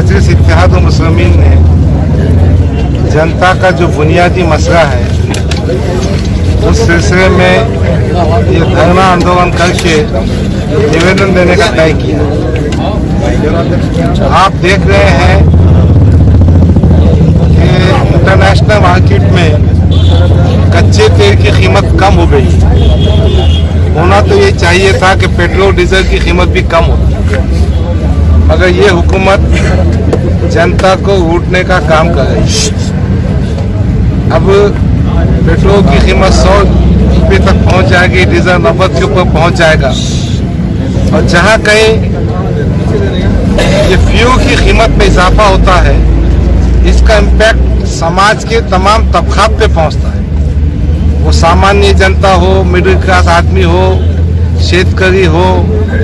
मजलिस इत्तेहाद मुस्लिमीन ने जनता का जो बुनियादी मसला है उस सिलसिले में ये धरना आंदोलन करके निवेदन देने का तय किया। आप देख रहे हैं कि इंटरनेशनल मार्केट में कच्चे तेल की कीमत कम हो गई। होना तो ये चाहिए था कि पेट्रोल डीजल की कीमत भी कम हो, मगर ये हुकूमत जनता को लूटने का काम कर रही है। अब पेट्रोल की कीमत 100 रुपये तक पहुंच जाएगी, डीजल 90 के ऊपर पहुंच जाएगा। और जहां कहीं ये फ्यूल की कीमत में इजाफा होता है, इसका इम्पैक्ट समाज के तमाम तबकात पे पहुंचता है। वो सामान्य जनता हो, मिडिल क्लास आदमी हो, शेतकारी हो,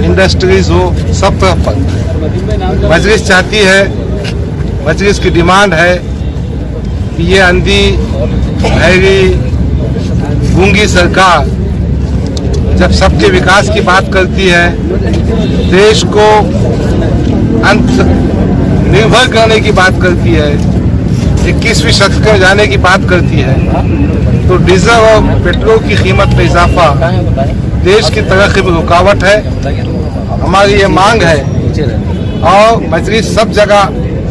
इंडस्ट्रीज हो, सब तरफ पर। मजलिस चाहती है, मजलिस की डिमांड है कि ये अंधी भैरी गूंगी सरकार जब सबके विकास की बात करती है, देश को अंत निर्भर करने की बात करती है, 21वीं शताब्दी में जाने की बात करती है, तो डीजल और पेट्रोल की कीमत में इजाफा देश की तरक्की में रुकावट है। हमारी ये मांग है और मजलिस सब जगह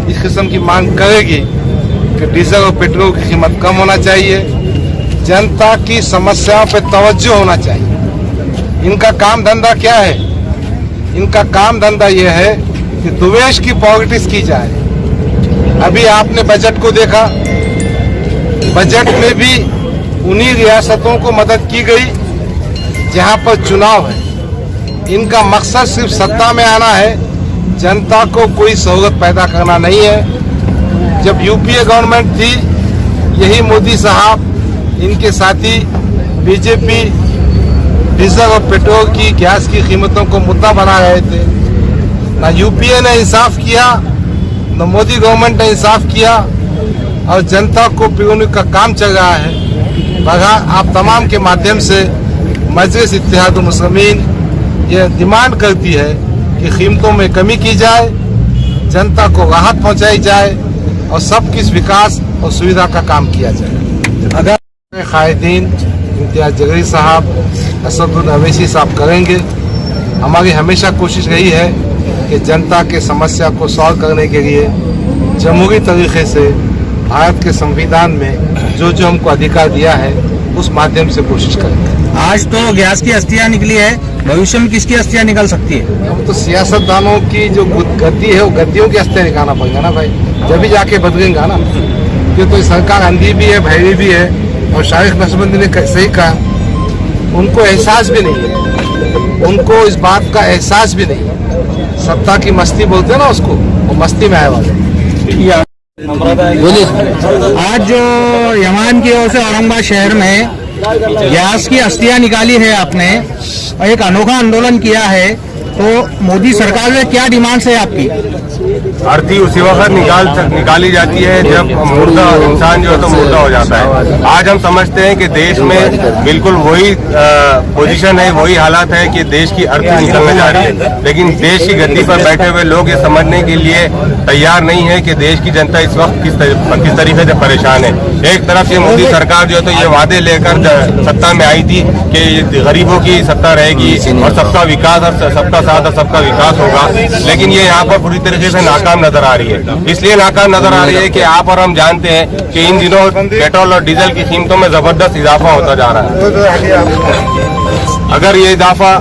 इस किस्म की मांग करेगी कि डीजल और पेट्रोल की कीमत कम होना चाहिए, जनता की समस्याओं पर तवज्जो होना चाहिए। इनका काम धंधा क्या है? इनका काम धंधा ये है कि द्वेष की पॉलिटिक्स की जाए। अभी आपने बजट को देखा, बजट में भी उन्हीं रियासतों को मदद की गई जहां पर चुनाव है। इनका मकसद सिर्फ सत्ता में आना है, जनता को कोई सहूलत पैदा करना नहीं है। जब यूपीए गवर्नमेंट थी, यही मोदी साहब, इनके साथी बीजेपी डीजल और पेट्रोल की, गैस की कीमतों को मुद्दा बना रहे थे। ना यूपीए ने इंसाफ किया, न मोदी गवर्नमेंट ने इंसाफ किया, और जनता को पिघलने का काम चल रहा है। मगर आप तमाम के माध्यम से मजलिस इत्तेहाद मुस्लिमीन ये डिमांड करती है कि कीमतों में कमी की जाए, जनता को राहत पहुंचाई जाए और सबकी विकास और सुविधा का काम किया जाए। अगर कायदीन इम्तियाज जगरी साहब, असदुद्दीन अवैसी साहब करेंगे। हमारी हमेशा कोशिश रही है कि जनता के समस्या को सॉल्व करने के लिए जमहूरी तरीके से भारत के संविधान में जो जो हमको अधिकार दिया है उस माध्यम से कोशिश करेंगे। आज तो गैस की अस्थियां निकली है, भविष्य में किसकी अस्थियां निकल सकती है? हम तो सियासतदानों की जो गद्दी है वो गद्दियों की अस्थियां निकालना पड़ेगा ना भाई, जब भी जाके बदलेंगे ना। क्यों तो सरकार अंधी भी है, भैरी भी है, और शारिक नक्शबंदी ने सही कहा, उनको एहसास भी नहीं है, उनको इस बात का एहसास भी नहीं है। सत्ता की मस्ती बोलते हैं ना उसको, वो मस्ती में आए वाले। आज जो यमान की ओर से औरंगाबाद शहर में गैस की अस्थियां निकाली है आपने और एक अनोखा आंदोलन किया है, तो मोदी सरकार में क्या डिमांड्स है आपकी? अर्थी उसी वक्त निकाली जाती है जब मुर्दा इंसान जो है तो मुर्दा हो जाता है। आज हम समझते हैं कि देश में बिल्कुल वही पोजीशन है, वही हालात है कि देश की अर्थी निकलने जा रही है, लेकिन देश की गद्दी पर बैठे हुए लोग ये समझने के लिए तैयार नहीं है कि देश की जनता इस वक्त किस तरीके से परेशान है। एक तरफ से मोदी सरकार जो है तो ये वादे लेकर सत्ता में आई थी कि गरीबों की सत्ता रहेगी और सबका विकास और सबका साथ और सबका विकास होगा, लेकिन ये यहाँ पर पूरी तरीके से नाकाम नजर आ रही है। इसलिए नाकाम नजर आ रही है कि आप और हम जानते हैं कि इन दिनों पेट्रोल और डीजल की कीमतों में जबरदस्त इजाफा होता जा रहा है। अगर ये इजाफा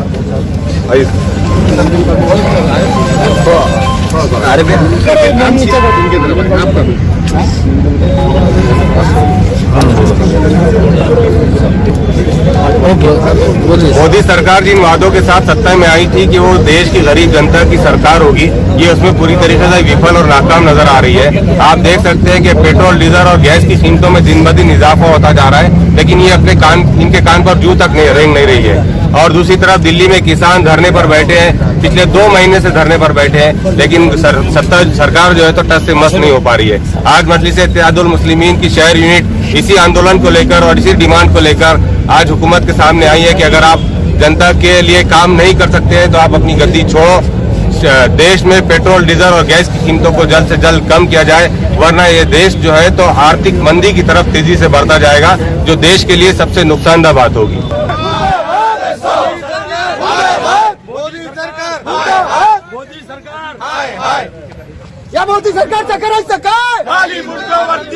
मोदी सरकार जिन वादों के साथ सत्ता में आई थी कि वो देश की गरीब जनता की सरकार होगी, ये उसमें पूरी तरीके से विफल और नाकाम नजर आ रही है। आप देख सकते हैं कि पेट्रोल, डीजल और गैस की कीमतों में दिन ब दिन इजाफा होता जा रहा है, लेकिन ये इनके कान पर जू तक रेंग नहीं रही है। और दूसरी तरफ दिल्ली में किसान धरने पर बैठे हैं, पिछले 2 महीने से धरने पर बैठे हैं, लेकिन सरकार जो है तो टस से मस नहीं हो पा रही है। आज मजलिस इत्तेहादुल मुस्लिमीन की शहर यूनिट इसी आंदोलन को लेकर और इसी डिमांड को लेकर आज हुकूमत के सामने आई है कि अगर आप जनता के लिए काम नहीं कर सकते हैं तो आप अपनी गद्दी छोड़ो, देश में पेट्रोल, डीजल और गैस की कीमतों को जल्द से जल्द कम किया जाए, वरना ये देश जो है तो आर्थिक मंदी की तरफ तेजी से बढ़ता जाएगा, जो देश के लिए सबसे नुकसानदायक बात होगी। या मोदी सरकारचं करायचं काय?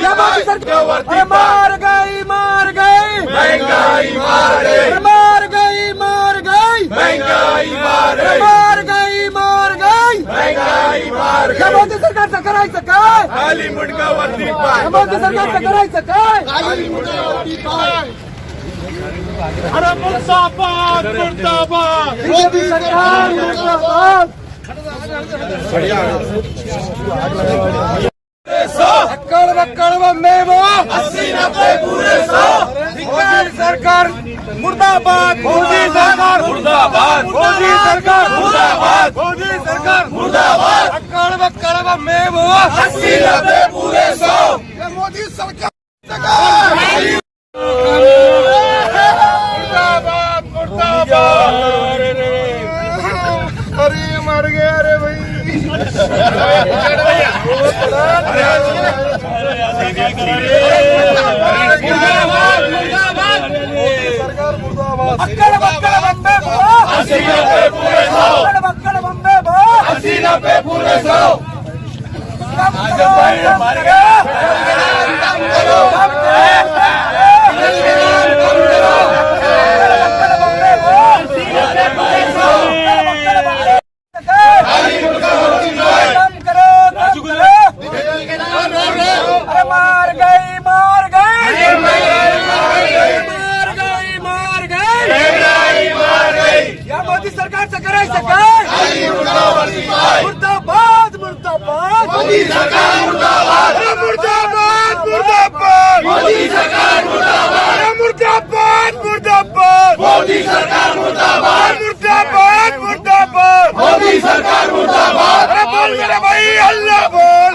या मोदी सरकार मार गई महंगाई मार गई या मोदी सरकारचं करायचं काय? या मोदी सरकारचं करायचं काय? अरे मुर्दाबाद मुर्दाबाद मोदी सरकार मुर्दाबाद अक्कड़ बम्बे वो 80-90 पूरे 100 मोदी सरकार मुर्दाबाद मोदी सरकार मुर्दाबाद मोदी सरकार मुर्दाबाद मोदी सरकार मुर्दाबाद अक्कड़ बम्बे वो 80-90 पूरे 100 मोदी सरकार मुर्दाबाद मुर्दाबाद अरे मर गया अरे भाई अक्कड़ बम्बे पूरे 100 मोदी सरकारचं करायचं काय? मुर्दाबाद मुर्दाबाद मोदी सरकार मुर्दाबाद मुर्दाबाद मुर्दाबाद मोदी सरकार मुर्दाबाद मुर्दाबाद मुर्दाबाद मोदी सरकार मुर्दाबाद मुर्दाबाद मुर्दाबाद मोदी सरकार मुर्दाबाद अरे बोल मेरे भाई अल्लाह बोल